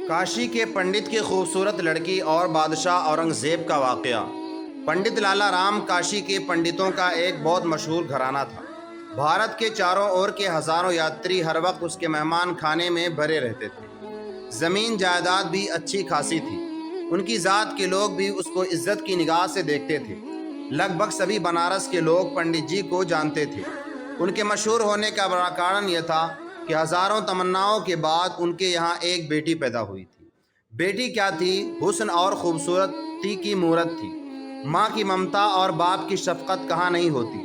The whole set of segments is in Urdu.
کاشی کے پنڈت کی خوبصورت لڑکی اور بادشاہ اورنگزیب کا واقعہ۔ پنڈت لالا رام کاشی کے پنڈتوں کا ایک بہت مشہور گھرانہ تھا۔ بھارت کے چاروں اور کے ہزاروں یاتری ہر وقت اس کے مہمان خانے میں بھرے رہتے تھے۔ زمین جائیداد بھی اچھی خاصی تھی۔ ان کی ذات کے لوگ بھی اس کو عزت کی نگاہ سے دیکھتے تھے۔ لگ بھگ سبھی بنارس کے لوگ پنڈت جی کو جانتے تھے۔ ان کے مشہور ہونے کا بڑا کارن یہ تھا کہ ہزاروں تمناؤں کے بعد ان کے یہاں ایک بیٹی پیدا ہوئی تھی۔ بیٹی کیا تھی؟ حسن اور خوبصورتی کی مورت تھی۔ ماں کی ممتا اور باپ کی شفقت کہاں نہیں ہوتی۔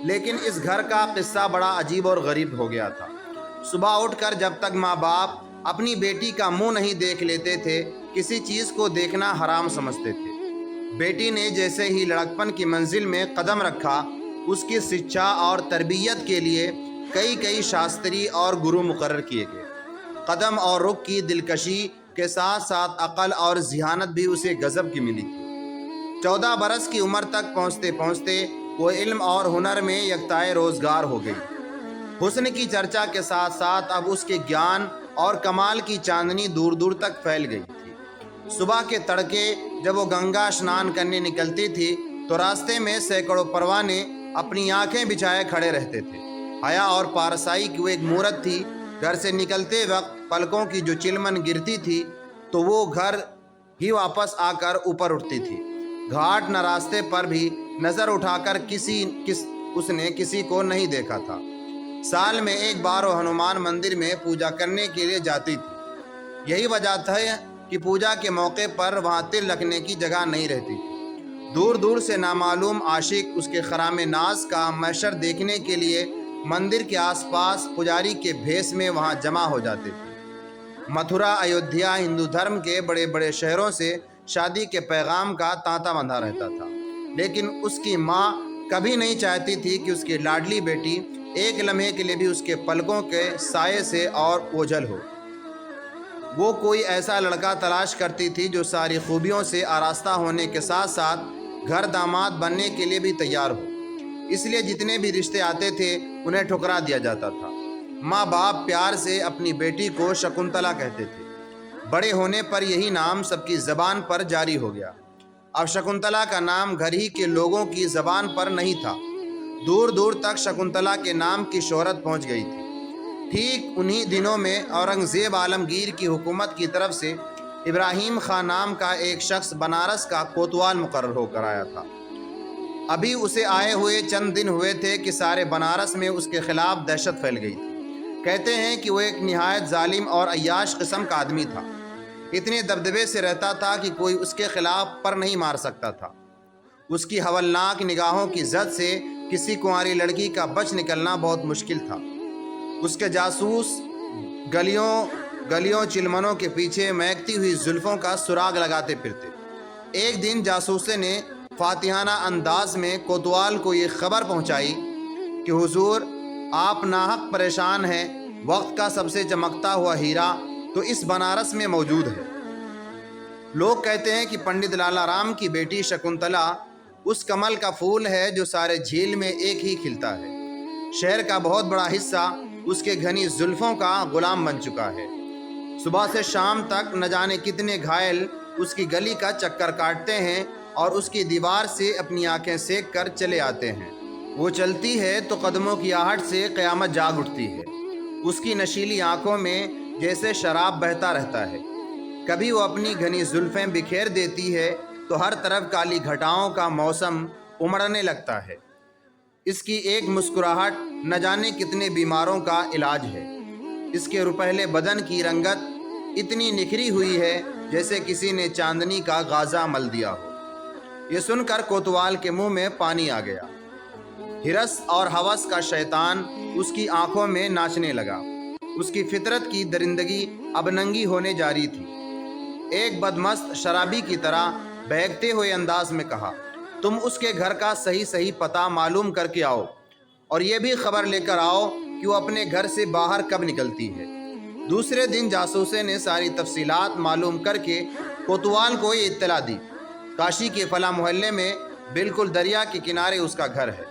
لیکن اس گھر کا قصہ بڑا عجیب اور غریب ہو گیا تھا۔ صبح اٹھ کر جب تک ماں باپ اپنی بیٹی کا منہ نہیں دیکھ لیتے تھے، کسی چیز کو دیکھنا حرام سمجھتے تھے۔ بیٹی نے جیسے ہی لڑکپن کی منزل میں قدم رکھا، اس کی شکشا اور تربیت کے لیے کئی شاستری اور گرو مقرر کیے گئے۔ قدم اور رخ کی دلکشی کے ساتھ ساتھ عقل اور ذہانت بھی اسے غضب کی ملی تھی۔ 14 برس کی عمر تک پہنچتے پہنچتے وہ علم اور ہنر میں یکتائے روزگار ہو گئی۔ حسن کی چرچا کے ساتھ ساتھ اب اس کے گیان اور کمال کی چاندنی دور دور تک پھیل گئی تھی۔ صبح کے تڑکے جب وہ گنگا اسنان کرنے نکلتی تھی تو راستے میں سینکڑوں پروانے اپنی آنکھیں بچھائے کھڑے رہتے تھے۔ حیا اور پارسائی کی وہ ایک مورت تھی۔ گھر سے نکلتے وقت پلکوں کی جو چلمن گرتی تھی تو وہ گھر ہی واپس آ کر اوپر اٹھتی تھی۔ گھاٹ نہ راستے پر بھی نظر اٹھا کر اس نے کسی کو نہیں دیکھا تھا۔ سال میں ایک بار وہ ہنومان مندر میں پوجا کرنے کے لیے جاتی تھی۔ یہی وجہ تھا کہ پوجا کے موقع پر وہاں تل رکھنے کی جگہ نہیں رہتی تھی۔ دور دور سے نامعلوم عاشق اس کے خرام ناز کا محشر دیکھنے کے لیے مندر کے آس پاس پجاری کے بھیس میں وہاں جمع ہو جاتے تھے۔ متھرا، ایودھیا ہندو دھرم کے بڑے بڑے شہروں سے شادی کے پیغام کا تانتا بندھا رہتا تھا، لیکن اس کی ماں کبھی نہیں چاہتی تھی کہ اس کی لاڈلی بیٹی ایک لمحے کے لیے بھی اس کے پلکوں کے سائے سے اور اوجھل ہو۔ وہ کوئی ایسا لڑکا تلاش کرتی تھی جو ساری خوبیوں سے آراستہ ہونے کے ساتھ ساتھ گھر داماد بننے کے لیے بھی تیار ہو۔ اس لیے جتنے بھی رشتے آتے تھے انہیں ٹھکرا دیا جاتا تھا۔ ماں باپ پیار سے اپنی بیٹی کو شکنتلا کہتے تھے۔ بڑے ہونے پر یہی نام سب کی زبان پر جاری ہو گیا۔ اب شکنتلا کا نام گھر ہی کے لوگوں کی زبان پر نہیں تھا، دور دور تک شکنتلا کے نام کی شہرت پہنچ گئی تھی۔ ٹھیک انہی دنوں میں اورنگزیب عالمگیر کی حکومت کی طرف سے ابراہیم خان نام کا ایک شخص بنارس کا کوتوال مقرر ہو کر آیا تھا۔ ابھی اسے آئے ہوئے چند دن ہوئے تھے کہ سارے بنارس میں اس کے خلاف دہشت پھیل گئی تھی۔ کہتے ہیں کہ وہ ایک نہایت ظالم اور عیاش قسم کا آدمی تھا۔ اتنے دبدبے سے رہتا تھا کہ کوئی اس کے خلاف پر نہیں مار سکتا تھا۔ اس کی ہولناک نگاہوں کی زد سے کسی کنواری لڑکی کا بچ نکلنا بہت مشکل تھا۔ اس کے جاسوس گلیوں چلمنوں کے پیچھے مہکتی ہوئی زلفوں کا سراغ لگاتے پھرتے۔ ایک دن جاسوسے نے فاتحانہ انداز میں کوتوال کو یہ خبر پہنچائی کہ حضور، آپ ناحق پریشان ہیں، وقت کا سب سے چمکتا ہوا ہیرا تو اس بنارس میں موجود ہے۔ لوگ کہتے ہیں کہ پنڈت لالا رام کی بیٹی شکنتلا اس کمل کا پھول ہے جو سارے جھیل میں ایک ہی کھلتا ہے۔ شہر کا بہت بڑا حصہ اس کے گھنی زلفوں کا غلام بن چکا ہے۔ صبح سے شام تک نہ جانے کتنے گھائل اس کی گلی کا چکر کاٹتے ہیں اور اس کی دیوار سے اپنی آنکھیں سینک کر چلے آتے ہیں۔ وہ چلتی ہے تو قدموں کی آہٹ سے قیامت جاگ اٹھتی ہے۔ اس کی نشیلی آنکھوں میں جیسے شراب بہتا رہتا ہے۔ کبھی وہ اپنی گھنی زلفیں بکھیر دیتی ہے تو ہر طرف کالی گھٹاؤں کا موسم امڑنے لگتا ہے۔ اس کی ایک مسکراہٹ نہ جانے کتنے بیماروں کا علاج ہے۔ اس کے روپہلے بدن کی رنگت اتنی نکھری ہوئی ہے جیسے کسی نے چاندنی کا غازہ مل دیا ہو۔ یہ سن کر کوتوال کے منہ میں پانی آ گیا۔ ہرس اور ہوس کا شیطان اس کی آنکھوں میں ناچنے لگا۔ اس کی فطرت کی درندگی اب ننگی ہونے جاری تھی۔ ایک بدمست شرابی کی طرح بہکتے ہوئے انداز میں کہا، تم اس کے گھر کا صحیح پتہ معلوم کر کے آؤ اور یہ بھی خبر لے کر آؤ کہ وہ اپنے گھر سے باہر کب نکلتی ہے۔ دوسرے دن جاسوسے نے ساری تفصیلات معلوم کر کے کوتوال کو یہ اطلاع دی، کاشی کے فلاں محلے میں بالکل دریا کے کنارے اس کا گھر ہے۔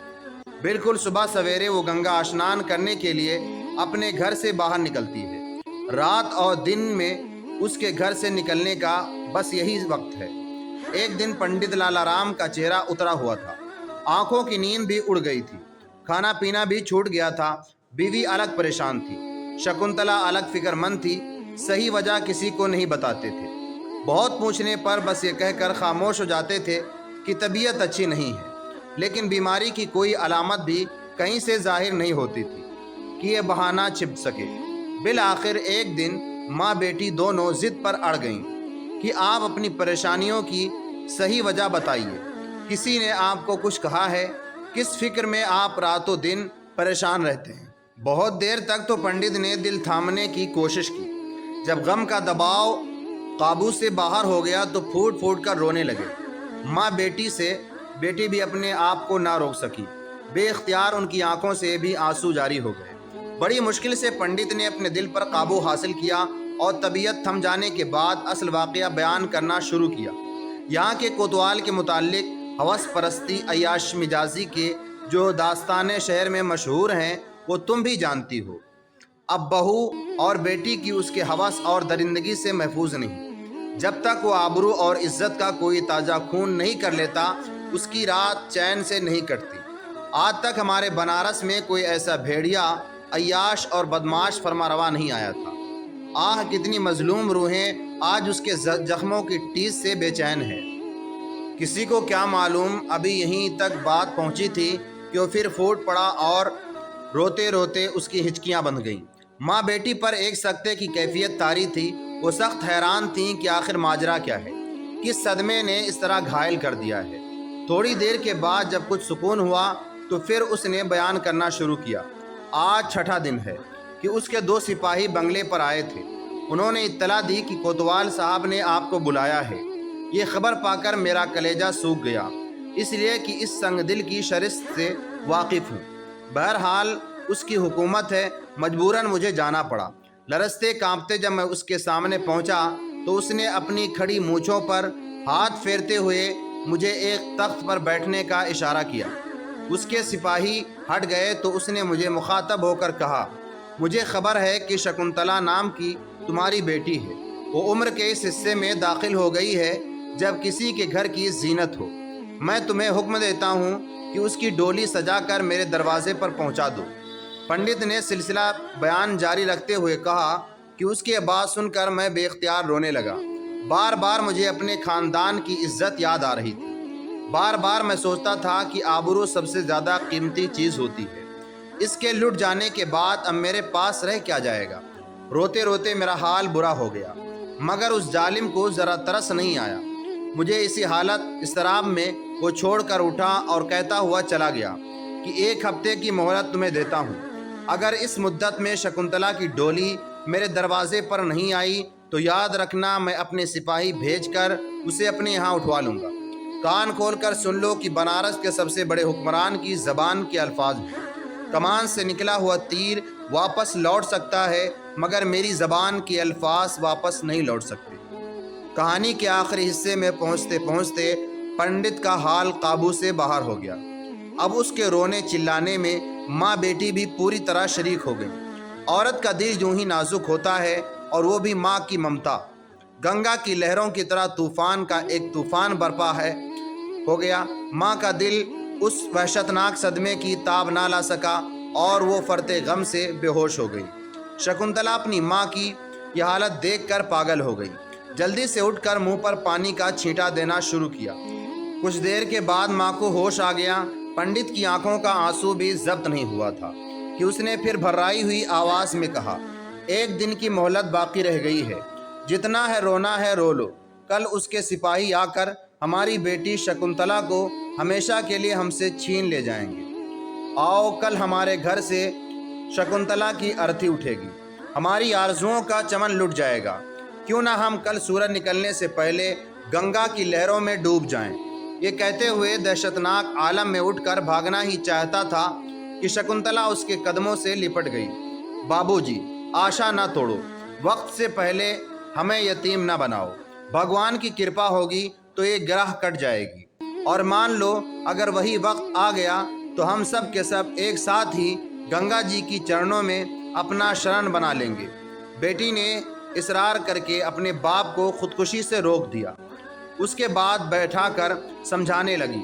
بالکل صبح سویرے وہ گنگا اسنان کرنے کے لیے اپنے گھر سے باہر نکلتی ہے۔ رات اور دن میں اس کے گھر سے نکلنے کا بس یہی وقت ہے۔ ایک دن پنڈت لالا رام کا چہرہ اترا ہوا تھا، آنکھوں کی نیند بھی اڑ گئی تھی، کھانا پینا بھی چھوٹ گیا تھا۔ بیوی الگ پریشان تھی، شکنتلا الگ فکر مند تھی، صحیح وجہ کسی کو نہیں بتاتے تھے۔ بہت پوچھنے پر بس یہ کہہ کر خاموش ہو جاتے تھے کہ طبیعت اچھی نہیں ہے، لیکن بیماری کی کوئی علامت بھی کہیں سے ظاہر نہیں ہوتی تھی کہ یہ بہانہ چھپ سکے۔ بالآخر ایک دن ماں بیٹی دونوں ضد پر اڑ گئیں کہ آپ اپنی پریشانیوں کی صحیح وجہ بتائیے، کسی نے آپ کو کچھ کہا ہے؟ کس فکر میں آپ راتوں دن پریشان رہتے ہیں؟ بہت دیر تک تو پنڈت نے دل تھامنے کی کوشش کی۔ جب غم کا دباؤ قابو سے باہر ہو گیا تو پھوٹ پھوٹ کر رونے لگے۔ ماں بیٹی بھی اپنے آپ کو نہ روک سکی، بے اختیار ان کی آنکھوں سے بھی آنسو جاری ہو گئے۔ بڑی مشکل سے پنڈت نے اپنے دل پر قابو حاصل کیا اور طبیعت تھم جانے کے بعد اصل واقعہ بیان کرنا شروع کیا۔ یہاں کے کوتوال کے متعلق ہوس پرستی، عیاش مجازی کے جو داستانیں شہر میں مشہور ہیں وہ تم بھی جانتی ہو۔ اب بہو اور بیٹی کی اس کے ہوس اور درندگی سے محفوظ نہیں۔ جب تک وہ آبرو اور عزت کا کوئی تازہ خون نہیں کر لیتا، اس کی رات چین سے نہیں کٹتی۔ آج تک ہمارے بنارس میں کوئی ایسا بھیڑیا، عیاش اور بدمعاش فرمانروا نہیں آیا تھا۔ آہ کتنی مظلوم روحیں آج اس کے زخموں کی ٹیس سے بے چین ہیں۔ کسی کو کیا معلوم ابھی یہیں تک بات پہنچی تھی کہ وہ پھر پھوٹ پڑا اور روتے روتے اس کی ہچکیاں بندھ گئیں۔ ماں بیٹی پر ایک سکتے کی کیفیت طاری تھی۔ وہ سخت حیران تھیں کہ آخر ماجرا کیا ہے، کس صدمے نے اس طرح گھائل کر دیا ہے۔ تھوڑی دیر کے بعد جب کچھ سکون ہوا تو پھر اس نے بیان کرنا شروع کیا۔ آج چھٹا دن ہے کہ اس کے 2 سپاہی بنگلے پر آئے تھے۔ انہوں نے اطلاع دی کہ کوتوال صاحب نے آپ کو بلایا ہے۔ یہ خبر پا کر میرا کلیجہ سوکھ گیا، اس لیے کہ اس سنگ دل کی شرست سے واقف ہوں۔ بہرحال اس کی حکومت ہے، مجبوراً مجھے جانا پڑا۔ لرزتے کانپتے جب میں اس کے سامنے پہنچا تو اس نے اپنی کھڑی مونچھوں پر ہاتھ پھیرتے ہوئے مجھے ایک تخت پر بیٹھنے کا اشارہ کیا۔ اس کے سپاہی ہٹ گئے تو اس نے مجھے مخاطب ہو کر کہا، مجھے خبر ہے کہ شکنتلا نام کی تمہاری بیٹی ہے۔ وہ عمر کے اس حصے میں داخل ہو گئی ہے جب کسی کے گھر کی زینت ہو۔ میں تمہیں حکم دیتا ہوں کہ اس کی ڈولی سجا کر میرے دروازے پر پہنچا دو۔ پنڈت نے سلسلہ بیان جاری رکھتے ہوئے کہا کہ اس کی بات سن کر میں بے اختیار رونے لگا۔ بار بار مجھے اپنے خاندان کی عزت یاد آ رہی تھی۔ بار بار میں سوچتا تھا کہ آبرو سب سے زیادہ قیمتی چیز ہوتی ہے۔ اس کے لٹ جانے کے بعد اب میرے پاس رہ کیا جائے گا؟ روتے روتے میرا حال برا ہو گیا، مگر اس ظالم کو ذرا ترس نہیں آیا۔ مجھے اسی حالت اضطراب میں وہ چھوڑ کر اٹھا اور کہتا ہوا چلا گیا کہ 1 ہفتے کی مہلت تمہیں دیتا ہوں۔ اگر اس مدت میں شکنتلا کی ڈولی میرے دروازے پر نہیں آئی تو یاد رکھنا میں اپنے سپاہی بھیج کر اسے اپنے یہاں اٹھوا لوں گا۔ کان کھول کر سن لو کہ بنارس کے سب سے بڑے حکمران کی زبان کے الفاظ ہیں۔ کمان سے نکلا ہوا تیر واپس لوٹ سکتا ہے مگر میری زبان کے الفاظ واپس نہیں لوٹ سکتے۔ کہانی کے آخری حصے میں پہنچتے پہنچتے پنڈت کا حال قابو سے باہر ہو گیا۔ اب اس کے رونے چلانے میں ماں بیٹی بھی پوری طرح شریک ہو گئی۔ عورت کا دل یوں ہی نازک ہوتا ہے اور وہ بھی ماں کی ممتا۔ گنگا کی لہروں کی طرح طوفان کا ایک طوفان برپا ہو گیا۔ ماں کا دل اس وحشتناک صدمے کی تاب نہ لا سکا اور وہ فرتے غم سے بے ہوش ہو گئی۔ شکنتلا اپنی ماں کی یہ حالت دیکھ کر پاگل ہو گئی۔ جلدی سے اٹھ کر منہ پر پانی کا چھینٹا دینا شروع کیا۔ کچھ دیر کے بعد ماں کو ہوش آ گیا۔ پنڈت کی آنکھوں کا آنسو بھی ضبط نہیں ہوا تھا کہ اس نے پھر بھرائی ہوئی آواز میں کہا، 1 دن کی مہلت باقی رہ گئی ہے، جتنا ہے رونا ہے رو لو۔ کل اس کے سپاہی آ کر ہماری بیٹی شکنتلا کو ہمیشہ کے لیے ہم سے چھین لے جائیں گے۔ آؤ کل ہمارے گھر سے شکنتلا کی ارتھی اٹھے گی، ہماری آرزوؤں کا چمن لٹ جائے گا۔ کیوں نہ ہم کل سورج نکلنے سے پہلے گنگا کی لہروں میں ڈوب جائیں۔ یہ کہتے ہوئے دہشتناک عالم میں اٹھ کر بھاگنا ہی چاہتا تھا کہ شکنتلا اس کے قدموں سے لپٹ گئی۔ بابو جی، آشا نہ توڑو، وقت سے پہلے ہمیں یتیم نہ بناؤ۔ بھگوان کی کرپا ہوگی تو یہ گرہ کٹ جائے گی، اور مان لو اگر وہی وقت آ گیا تو ہم سب کے سب ایک ساتھ ہی گنگا جی کی چرنوں میں اپنا شرن بنا لیں گے۔ بیٹی نے اصرار کر کے اپنے باپ کو خودکشی سے روک دیا۔ اس کے بعد بیٹھا کر سمجھانے لگی،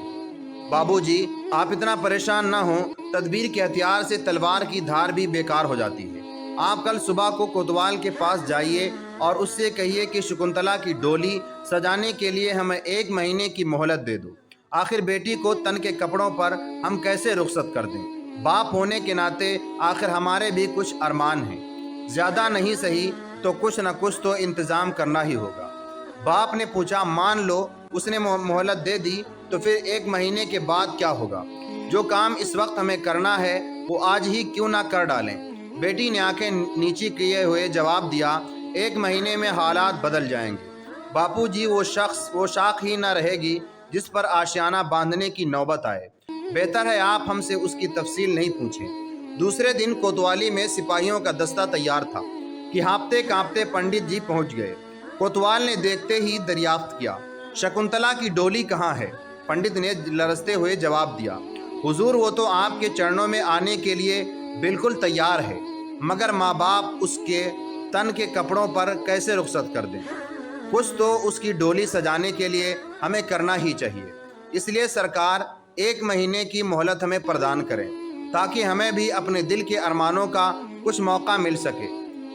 بابو جی آپ اتنا پریشان نہ ہوں، تدبیر کے ہتھیار سے تلوار کی دھار بھی بیکار ہو جاتی ہے۔ آپ کل صبح کو کوتوال کے پاس جائیے اور اس سے کہیے کہ شکنتلا کی ڈولی سجانے کے لیے ہمیں 1 مہینے کی مہلت دے دو۔ آخر بیٹی کو تن کے کپڑوں پر ہم کیسے رخصت کر دیں؟ باپ ہونے کے ناطے آخر ہمارے بھی کچھ ارمان ہیں، زیادہ نہیں صحیح تو کچھ نہ کچھ تو انتظام کرنا ہی ہوگا۔ باپ نے پوچھا، مان لو اس نے مہلت دے دی تو پھر 1 مہینے کے بعد کیا ہوگا؟ جو کام اس وقت ہمیں کرنا ہے وہ آج ہی کیوں نہ کر ڈالیں؟ بیٹی نے آنکھیں نیچی کیے ہوئے جواب دیا، 1 مہینے میں حالات بدل جائیں گے باپو جی، وہ شاخ ہی نہ رہے گی جس پر آشیانہ باندھنے کی نوبت آئے۔ بہتر ہے آپ ہم سے اس کی تفصیل نہیں پوچھیں۔ دوسرے دن کوتوالی میں سپاہیوں کا دستہ تیار تھا کہ ہانپتے کانپتے پنڈت جی پہنچ گئے۔ کوتوال نے دیکھتے ہی دریافت کیا، شکنتلا کی ڈولی کہاں ہے؟ پنڈت نے لرزتے ہوئے جواب دیا، حضور وہ تو آپ کے چرنوں میں آنے کے لیے بالکل تیار ہے، مگر ماں باپ اس کے تن کے کپڑوں پر کیسے رخصت کر دیں؟ کچھ تو اس کی ڈولی سجانے کے لیے ہمیں کرنا ہی چاہیے، اس لیے سرکار 1 مہینے کی مہلت ہمیں پردان کریں تاکہ ہمیں بھی اپنے دل کے ارمانوں کا کچھ موقع مل سکے۔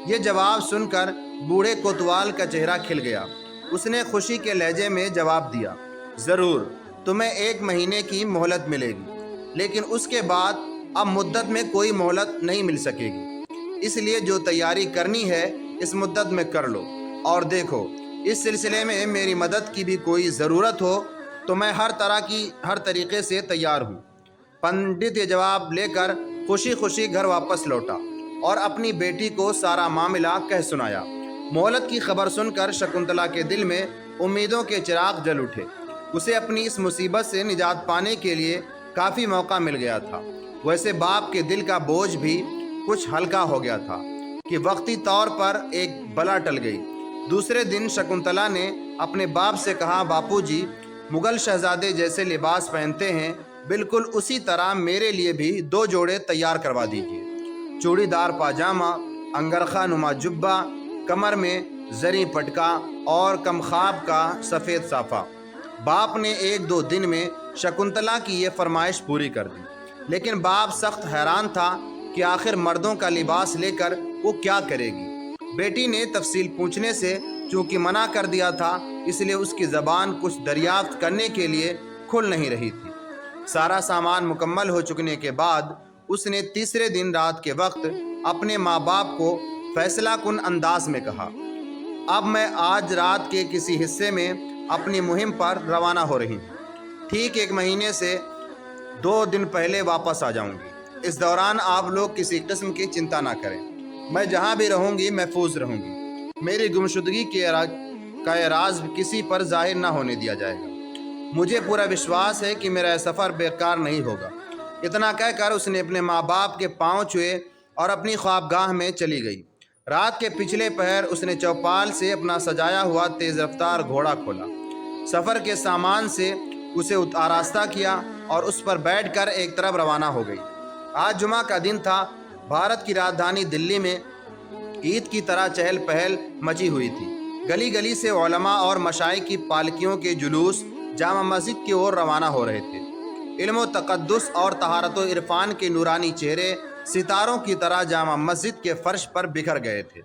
یہ جواب سن کر بوڑھے کوتوال کا چہرہ کھل گیا۔ اس نے خوشی کے لہجے میں جواب دیا، ضرور تمہیں 1 مہینے کی مہلت ملے گی، لیکن اس کے بعد اب مدت میں کوئی مہلت نہیں مل سکے گی، اس لیے جو تیاری کرنی ہے اس مدت میں کر لو، اور دیکھو اس سلسلے میں میری مدد کی بھی کوئی ضرورت ہو تو میں ہر طریقے سے تیار ہوں۔ پنڈت یہ جواب لے کر خوشی خوشی گھر واپس لوٹا اور اپنی بیٹی کو سارا معاملہ کہہ سنایا۔ مہلت کی خبر سن کر شکنتلا کے دل میں امیدوں کے چراغ جل اٹھے۔ اسے اپنی اس مصیبت سے نجات پانے کے لیے کافی موقع مل گیا تھا۔ ویسے باپ کے دل کا بوجھ بھی کچھ ہلکا ہو گیا تھا کہ وقتی طور پر ایک بلا ٹل گئی۔ دوسرے دن شکنتلا نے اپنے باپ سے کہا، باپو جی مغل شہزادے جیسے لباس پہنتے ہیں بالکل اسی طرح میرے لیے بھی 2 جوڑے تیار کروا دیجیے، چوڑی دار پاجامہ، انگرخہ نما جبہ، کمر میں زری پٹکا اور کمخاب کا سفید صافہ۔ باپ نے 1-2 دن میں شکنتلا کی یہ فرمائش پوری کر دی، لیکن باپ سخت حیران تھا کہ آخر مردوں کا لباس لے کر وہ کیا کرے گی۔ بیٹی نے تفصیل پوچھنے سے چونکہ منع کر دیا تھا، اس لیے اس کی زبان کچھ دریافت کرنے کے لیے کھل نہیں رہی تھی۔ سارا سامان مکمل ہو چکنے کے بعد اس نے تیسرے دن رات کے وقت اپنے ماں باپ کو فیصلہ کن انداز میں کہا، اب میں آج رات کے کسی حصے میں اپنی مہم پر روانہ ہو رہی ہوں، ٹھیک 1 مہینے سے 2 دن پہلے واپس آ جاؤں گی۔ اس دوران آپ لوگ کسی قسم کی چنتا نہ کریں، میں جہاں بھی رہوں گی محفوظ رہوں گی، میری گمشدگی کا راز کسی پر ظاہر نہ ہونے دیا جائے گا۔ مجھے پورا وشواس ہے کہ میرا سفر بیکار نہیں ہوگا۔ اتنا کہہ کر اس نے اپنے ماں باپ کے پاؤں چھوئے اور اپنی خوابگاہ میں چلی گئی۔ رات کے پچھلے پہر اس نے چوپال سے اپنا سجایا ہوا تیز رفتار گھوڑا کھولا، سفر کے سامان سے اسے آراستہ کیا اور اس پر بیٹھ کر ایک طرف روانہ ہو گئی۔ آج جمعہ کا دن تھا۔ بھارت کی راجدھانی دلی میں عید کی طرح چہل پہل مچی ہوئی تھی۔ گلی گلی سے علماء اور مشائخ کی پالکیوں کے جلوس جامع مسجد کی اور روانہ ہو رہے تھے۔ علم و تقدس اور طہارت و عرفان کے نورانی چہرے ستاروں کی طرح جامع مسجد کے فرش پر بکھر گئے تھے۔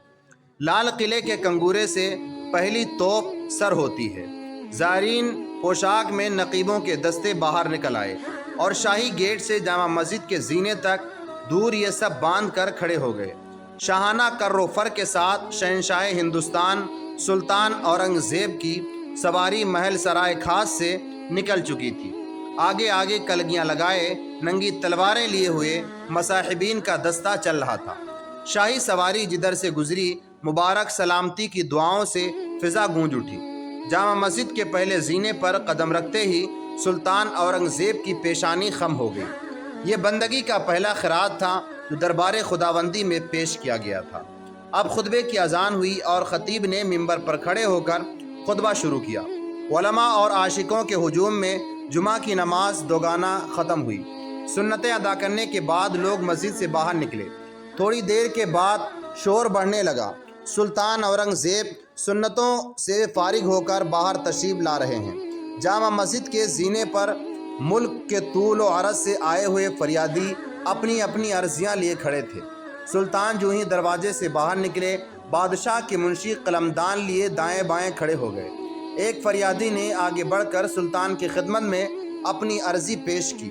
لال قلعے کے کنگورے سے پہلی توپ سر ہوتی ہے۔ زائرین پوشاک میں نقیبوں کے دستے باہر نکل آئے اور شاہی گیٹ سے جامع مسجد کے زینے تک دور یہ سب باندھ کر کھڑے ہو گئے۔ شاہانہ کر و فر کے ساتھ شہنشاہ ہندوستان سلطان اورنگزیب کی سواری محل سرائے خاص سے نکل چکی تھی۔ آگے آگے کلگیاں لگائے ننگی تلواریں لیے ہوئے مصاحبین کا دستہ چل رہا تھا۔ شاہی سواری جدھر سے گزری مبارک سلامتی کی دعاؤں سے فضا گونج اٹھی۔ جامع مسجد کے پہلے زینے پر قدم رکھتے ہی سلطان اورنگزیب کی پیشانی خم ہو گئی۔ یہ بندگی کا پہلا خراج تھا جو دربار خداوندی میں پیش کیا گیا تھا۔ اب خطبے کی اذان ہوئی اور خطیب نے منبر پر کھڑے ہو کر خطبہ شروع کیا۔ علماء اور عاشقوں کے ہجوم میں جمعہ کی نماز دوگانہ ختم ہوئی۔ سنتیں ادا کرنے کے بعد لوگ مسجد سے باہر نکلے۔ تھوڑی دیر کے بعد شور بڑھنے لگا سلطان اورنگزیب سنتوں سے فارغ ہو کر باہر تشریف لا رہے ہیں۔ جامع مسجد کے زینے پر ملک کے طول و عرض سے آئے ہوئے فریادی اپنی اپنی عرضیاں لیے کھڑے تھے۔ سلطان جو ہی دروازے سے باہر نکلے، بادشاہ کے منشی قلمدان لیے دائیں بائیں کھڑے ہو گئے۔ ایک فریادی نے آگے بڑھ کر سلطان کی خدمت میں اپنی عرضی پیش کی۔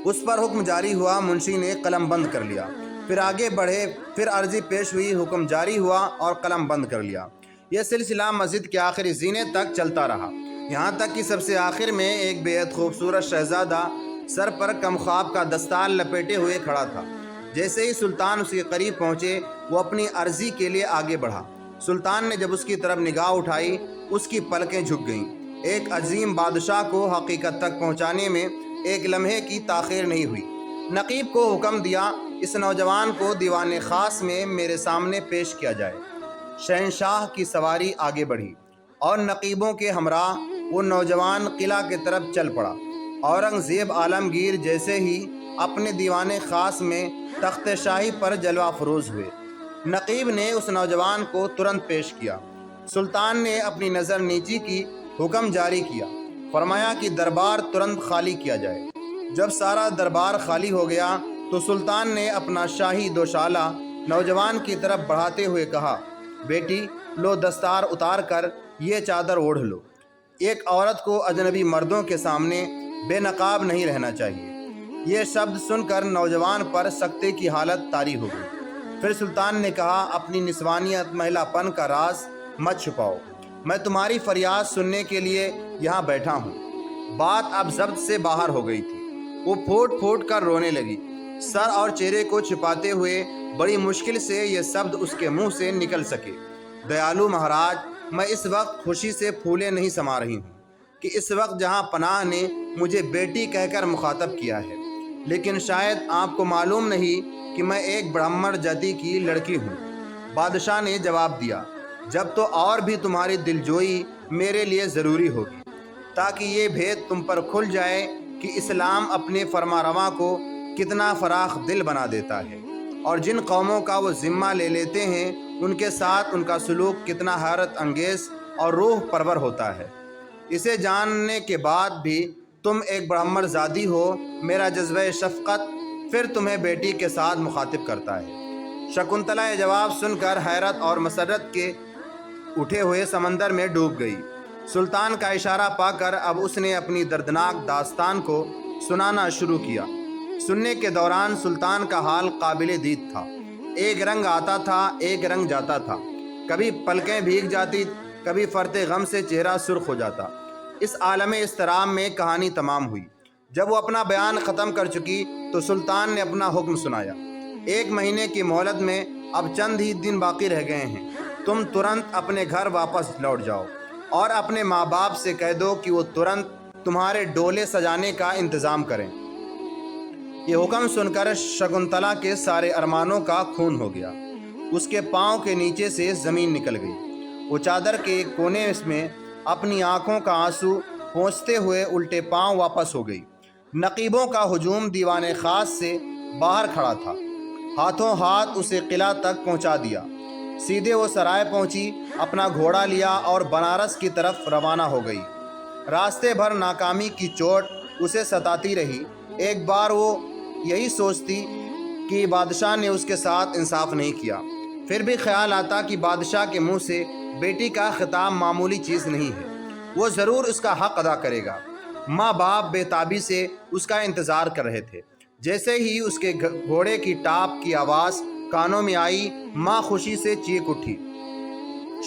اس پر حکم جاری ہوا، منشی نے قلم بند کر لیا۔ پھر آگے بڑھے، پھر عرضی پیش ہوئی، حکم جاری ہوا اور قلم بند کر لیا۔ یہ سلسلہ مسجد کے آخری زینے تک چلتا رہا، یہاں تک کہ سب سے آخر میں ایک بےحد خوبصورت شہزادہ سر پر کم خواب کا دستار لپیٹے ہوئے کھڑا تھا۔ جیسے ہی سلطان اس کے قریب پہنچے، وہ اپنی عرضی کے لیے آگے بڑھا۔ سلطان نے جب اس کی طرف نگاہ اٹھائی، اس کی پلکیں جھک گئیں۔ ایک عظیم بادشاہ کو حقیقت تک پہنچانے میں ایک لمحے کی تاخیر نہیں ہوئی۔ نقیب کو حکم دیا، اس نوجوان کو دیوان خاص میں میرے سامنے پیش کیا جائے۔ شہنشاہ کی سواری آگے بڑھی اور نقیبوں کے ہمراہ وہ نوجوان قلعہ کی طرف چل پڑا۔ اورنگزیب عالمگیر جیسے ہی اپنے دیوان خاص میں تخت شاہی پر جلوہ افروز ہوئے۔ نقیب نے اس نوجوان کو ترنت پیش کیا۔ سلطان نے اپنی نظر نیچی کی، حکم جاری کیا، فرمایا کہ دربار ترنت خالی کیا جائے۔ جب سارا دربار خالی ہو گیا تو سلطان نے اپنا شاہی دوشالہ نوجوان کی طرف بڑھاتے ہوئے کہا، بیٹی لو، دستار اتار کر یہ چادر اوڑھ لو۔ ایک عورت کو اجنبی مردوں کے سامنے بے نقاب نہیں رہنا چاہیے۔ یہ شبد سن کر نوجوان پر سکتے کی حالت طاری ہو گئی۔ پھر سلطان نے کہا، اپنی نسوانیت مہلا پن کا راز مت چھپاؤ، میں تمہاری فریاد سننے کے لیے یہاں بیٹھا ہوں۔ بات اب ضبط سے باہر ہو گئی تھی۔ وہ پھوٹ پھوٹ کر رونے لگی، سر اور چہرے کو چھپاتے ہوئے بڑی مشکل سے یہ شبد اس کے منہ سے نکل سکے، دیالو مہاراج، میں اس وقت خوشی سے پھولے نہیں سما رہی ہوں کہ اس وقت جہاں پناہ نے مجھے بیٹی کہہ کر مخاطب کیا ہے، لیکن شاید آپ کو معلوم نہیں کہ میں ایک برہمن جاتی کی لڑکی ہوں۔ بادشاہ نے جواب دیا، جب تو اور بھی تمہاری دلجوئی میرے لیے ضروری ہوگی، تاکہ یہ بھید تم پر کھل جائے کہ اسلام اپنے فرما رواں کو کتنا فراخ دل بنا دیتا ہے، اور جن قوموں کا وہ ذمہ لے لیتے ہیں ان کے ساتھ ان کا سلوک کتنا حیرت انگیز اور روح پرور ہوتا ہے۔ اسے جاننے کے بعد بھی تم ایک برہمن زادی ہو۔ میرا جذبہ شفقت پھر تمہیں بیٹی کے ساتھ مخاطب کرتا ہے۔ شکنتلا یہ جواب سن کر حیرت اور مسرت کے اٹھے ہوئے سمندر میں ڈوب گئی۔ سلطان کا اشارہ پا کر اب اس نے اپنی دردناک داستان کو سنانا شروع کیا۔ سننے کے دوران سلطان کا حال قابل دید تھا۔ ایک رنگ آتا تھا، ایک رنگ جاتا تھا، کبھی پلکیں بھیگ جاتی، کبھی فرط غم سے چہرہ سرخ ہو جاتا۔ اس عالم اضطراب میں کہانی تمام ہوئی۔ جب وہ اپنا بیان ختم کر چکی تو سلطان نے اپنا حکم سنایا، 1 مہینے کی مہلت میں اب چند ہی دن باقی رہ گئے ہیں۔ تم ترنت اپنے گھر واپس لوٹ جاؤ اور اپنے ماں باپ سے کہہ دو کہ وہ ترنت تمہارے ڈولے سجانے کا انتظام کریں۔ یہ حکم سن کر شکنتلا کے سارے ارمانوں کا خون ہو گیا۔ اس کے پاؤں کے نیچے سے زمین نکل گئی۔ وہ چادر کے ایک کونے میں اپنی آنکھوں کا آنسو پونچھتے ہوئے الٹے پاؤں واپس ہو گئی۔ نقیبوں کا ہجوم دیوان خاص سے باہر کھڑا تھا، ہاتھوں ہاتھ اسے قلعہ تک پہنچا دیا۔ سیدھے وہ سرائے پہنچی، اپنا گھوڑا لیا اور بنارس کی طرف روانہ ہو گئی۔ راستے بھر ناکامی کی چوٹ اسے ستاتی رہی۔ ایک بار وہ یہی سوچتی کہ بادشاہ نے اس کے ساتھ انصاف نہیں کیا، پھر بھی خیال آتا کہ بادشاہ کے منہ سے بیٹی کا خطاب معمولی چیز نہیں ہے، وہ ضرور اس کا حق ادا کرے گا۔ ماں باپ بے تابی سے اس کا انتظار کر رہے تھے۔ جیسے ہی اس کے گھوڑے کی ٹاپ کی آواز کانوں میں آئی، ماں خوشی سے چیخ اٹھی۔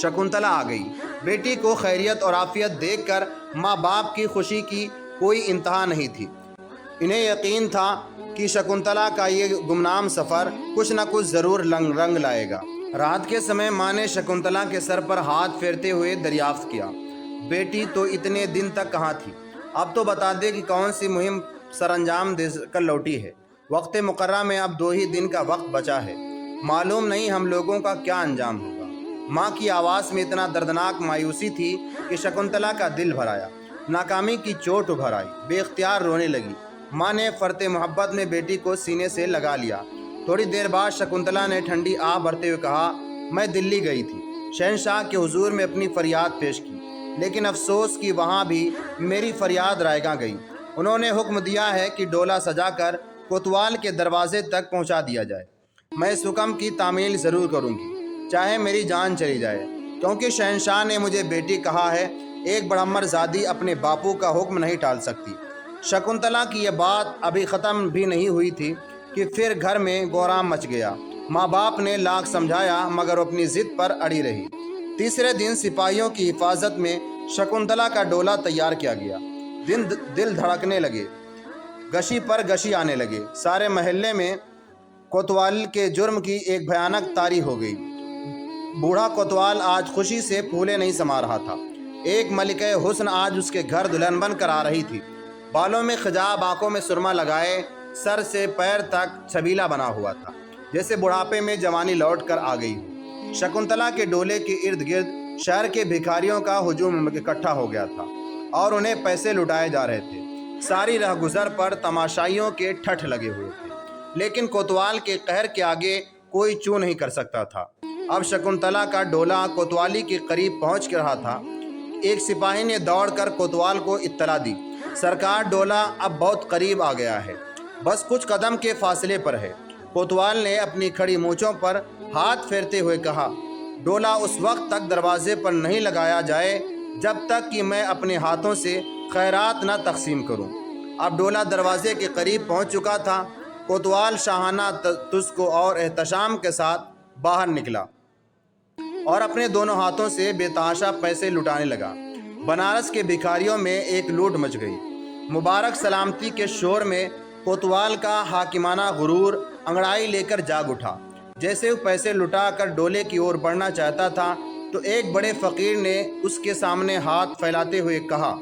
شکنتلا آ گئی۔ بیٹی کو خیریت اور عافیت دیکھ کر ماں باپ کی خوشی کی کوئی انتہا نہیں تھی۔ انہیں یقین تھا کہ شکنتلا کا یہ گمنام سفر کچھ نہ کچھ ضرور رنگ لائے گا۔ رات کے سمے ماں نے شکنتلا کے سر پر ہاتھ پھیرتے ہوئے دریافت کیا، بیٹی تو اتنے دن تک کہاں تھی؟ اب تو بتا دے کہ کون سی مہم سر انجام دے کر لوٹی ہے۔ وقت مقررہ میں اب 2 ہی دن کا وقت بچا ہے، معلوم نہیں ہم لوگوں کا کیا انجام ہوگا۔ ماں کی آواز میں اتنا دردناک مایوسی تھی کہ شکنتلا کا دل بھر آیا۔ ناکامی کی چوٹ ابھر آئی، بے اختیار رونے لگی۔ ماں نے فرط محبت میں بیٹی کو سینے سے لگا لیا۔ تھوڑی دیر بعد شکنتلا نے ٹھنڈی آہ بھرتے ہوئے کہا، میں دلی گئی تھی، شہنشاہ کے حضور میں اپنی فریاد پیش کی، لیکن افسوس کہ وہاں بھی میری فریاد رائیگاں گئی۔ انہوں نے حکم دیا ہے کہ ڈولہ سجا کر کوتوال کے دروازے تک پہنچا دیا جائے۔ میں اس حکم کی تعمیل ضرور کروں گی، چاہے میری جان چلی جائے، کیونکہ شہنشاہ نے مجھے بیٹی کہا ہے، ایک بڑھمر زادی اپنے باپو کا حکم نہیں ٹال سکتی۔ شکنتلا کی یہ بات ابھی ختم بھی نہیں ہوئی تھی کہ پھر گھر میں گورام مچ گیا۔ ماں باپ نے لاکھ سمجھایا مگر وہ اپنی ضد پر اڑی رہی۔ تیسرے دن سپاہیوں کی حفاظت میں شکنتلا کا ڈولہ تیار کیا گیا۔ دل دھڑکنے لگے، گشی پر گشی آنے لگے۔ سارے محلے میں کوتوال کے جرم کی ایک بھیانک تاری ہو گئی۔ بوڑھا کوتوال آج خوشی سے پھولے نہیں سما رہا تھا۔ ایک ملکہ حسن آج اس کے گھر دلہن بن کر آ رہی تھی، بالوں میں خجاب، آنکھوں میں سرما لگائے، سر سے پیر تک چھبیلا بنا ہوا تھا، جیسے بڑھاپے میں جوانی لوٹ کر آ گئی ہو۔ شکنتلا کے ڈولے کے ارد گرد شہر کے بھکاریوں کا ہجوم اکٹھا ہو گیا تھا اور انہیں پیسے لٹائے جا رہے تھے۔ ساری راہ گزر پر تماشائیوں کے ٹھٹھ لگے ہوئے تھے، لیکن کوتوال کے قہر کے آگے کوئی چوں نہیں کر سکتا تھا۔ اب شکنتلا کا ڈولہ کوتوالی کے قریب پہنچ رہا تھا۔ ایک سپاہی نے دوڑ کر کوتوال کو اطلاع دی، سرکار ڈولہ اب بہت قریب آ گیا ہے، بس کچھ قدم کے فاصلے پر ہے۔ کوتوال نے اپنی کھڑی مونچھوں پر ہاتھ پھیرتے ہوئے کہا، ڈولہ اس وقت تک دروازے پر نہیں لگایا جائے جب تک کہ میں اپنے ہاتھوں سے خیرات نہ تقسیم کروں۔ اب ڈولہ دروازے کے قریب پہنچ چکا تھا۔ کوتوال شاہانہ تسک اور احتشام کے ساتھ باہر نکلا اور اپنے دونوں ہاتھوں سے بے تحاشا پیسے لٹانے لگا۔ بنارس کے بھکاریوں میں ایک لوٹ مچ گئی۔ مبارک سلامتی کے شور میں کوتوال کا حاکمانہ غرور انگڑائی لے کر جاگ اٹھا۔ جیسے وہ پیسے لٹا کر ڈولے کی اور بڑھنا چاہتا تھا تو ایک بڑے فقیر نے اس کے سامنے ہاتھ پھیلاتے ہوئے کہا،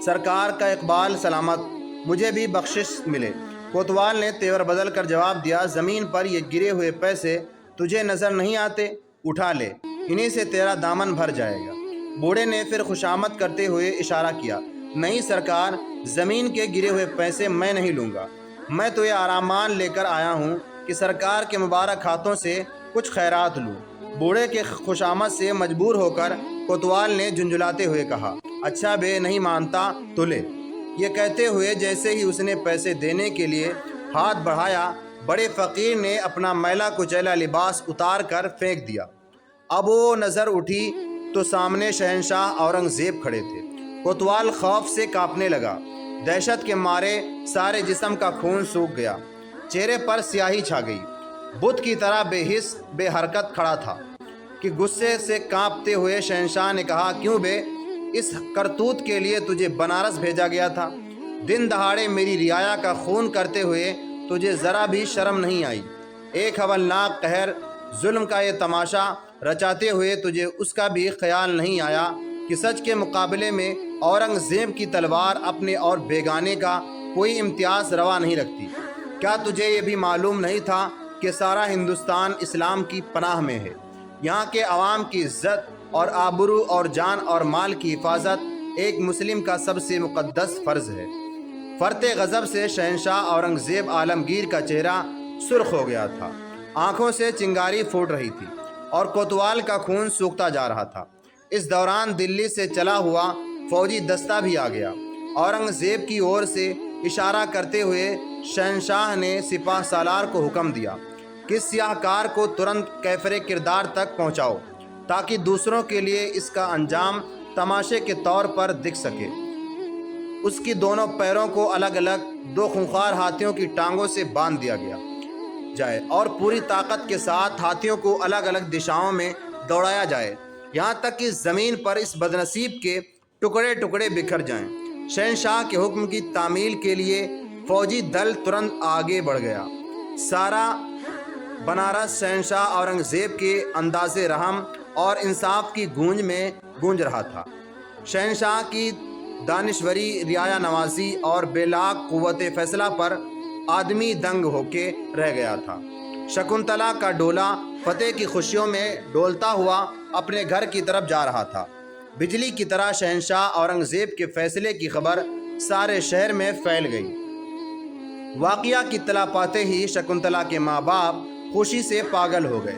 سرکار کا اقبال سلامت، مجھے بھی بخشش ملے۔ کوتوال نے تیور بدل کر جواب دیا، زمین پر یہ گرے ہوئے پیسے تجھے نظر نہیں آتے؟ اٹھا لے، انہی سے تیرا دامن بھر جائے گا۔ بوڑھے نے پھر خوشامد کرتے ہوئے اشارہ کیا، نہیں سرکار، زمین کے گرے ہوئے پیسے میں نہیں لوں گا، میں تو یہ آرامان لے کر آیا ہوں کہ سرکار کے مبارک ہاتھوں سے کچھ خیرات لوں۔ بوڑھے کے خوشامد سے مجبور ہو کر کوتوال نے جھنجھلاتے ہوئے کہا، اچھا بے، نہیں مانتا تو لے۔ یہ کہتے ہوئے جیسے ہی اس نے پیسے دینے کے لیے ہاتھ بڑھایا، بڑے فقیر نے اپنا میلا کچیلا لباس اتار کر پھینک دیا۔ اب وہ نظر اٹھی تو سامنے شہنشاہ اورنگزیب کھڑے تھے۔ کوتوال خوف سے کانپنے لگا، دہشت کے مارے سارے جسم کا خون سوکھ گیا، چہرے پر سیاہی چھا گئی۔ بت کی طرح بے حس بے حرکت کھڑا تھا کہ غصے سے کانپتے ہوئے شہنشاہ نے کہا، کیوں بے، اس کرتوت کے لیے تجھے بنارس بھیجا گیا تھا؟ دن دہاڑے میری رعایا کا خون کرتے ہوئے تجھے ذرا بھی شرم نہیں آئی؟ ایک ہولناک قہر، ظلم کا یہ تماشا رچاتے ہوئے تجھے اس کا بھی خیال نہیں آیا کہ سچ کے مقابلے میں اورنگزیب کی تلوار اپنے اور بیگانے کا کوئی امتیاز روا نہیں رکھتی؟ کیا تجھے یہ بھی معلوم نہیں تھا کہ سارا ہندوستان اسلام کی پناہ میں ہے؟ یہاں کے عوام کی عزت اور آبرو اور جان اور مال کی حفاظت ایک مسلم کا سب سے مقدس فرض ہے۔ فرط غضب سے شہنشاہ اورنگزیب عالمگیر کا چہرہ سرخ ہو گیا تھا، آنکھوں سے چنگاری پھوٹ رہی تھی اور کوتوال کا خون سوکھتا جا رہا تھا۔ اس دوران دلی سے چلا ہوا فوجی دستہ بھی آ گیا۔ اورنگزیب کی اور سے اشارہ کرتے ہوئے شہنشاہ نے سپاہ سالار کو حکم دیا کہ سیاہ کار کو ترنت کیفر کردار تک پہنچاؤ تاکہ دوسروں کے لیے اس کا انجام تماشے کے طور پر دکھ سکے۔ اس کی دونوں پیروں کو الگ الگ دو خونخوار ہاتھیوں کی ٹانگوں سے باندھ دیا گیا جائے اور پوری طاقت کے ساتھ ہاتھیوں کو الگ الگ دشاؤں میں دوڑایا جائے، یہاں تک کہ زمین پر اس بدنصیب کے ٹکڑے ٹکڑے بکھر جائیں۔ شہنشاہ کے حکم کی تعمیل کے لیے فوجی دل ترنت آگے بڑھ گیا۔ سارا بنارس شہنشاہ اورنگزیب کے انداز رحم اور انصاف کی گونج میں گونج رہا تھا۔ شہنشاہ کی دانشوری، رعایا نوازی اور بے لاگ قوت فیصلہ پر آدمی دنگ ہو کے رہ گیا تھا۔ شکنتلا کا ڈولہ فتح کی خوشیوں میں ڈولتا ہوا اپنے گھر کی طرف جا رہا تھا۔ بجلی کی طرح شہنشاہ اورنگزیب کے فیصلے کی خبر سارے شہر میں پھیل گئی۔ واقعہ کی اطلاع پاتے ہی شکنتلا کے ماں باپ خوشی سے پاگل ہو گئے۔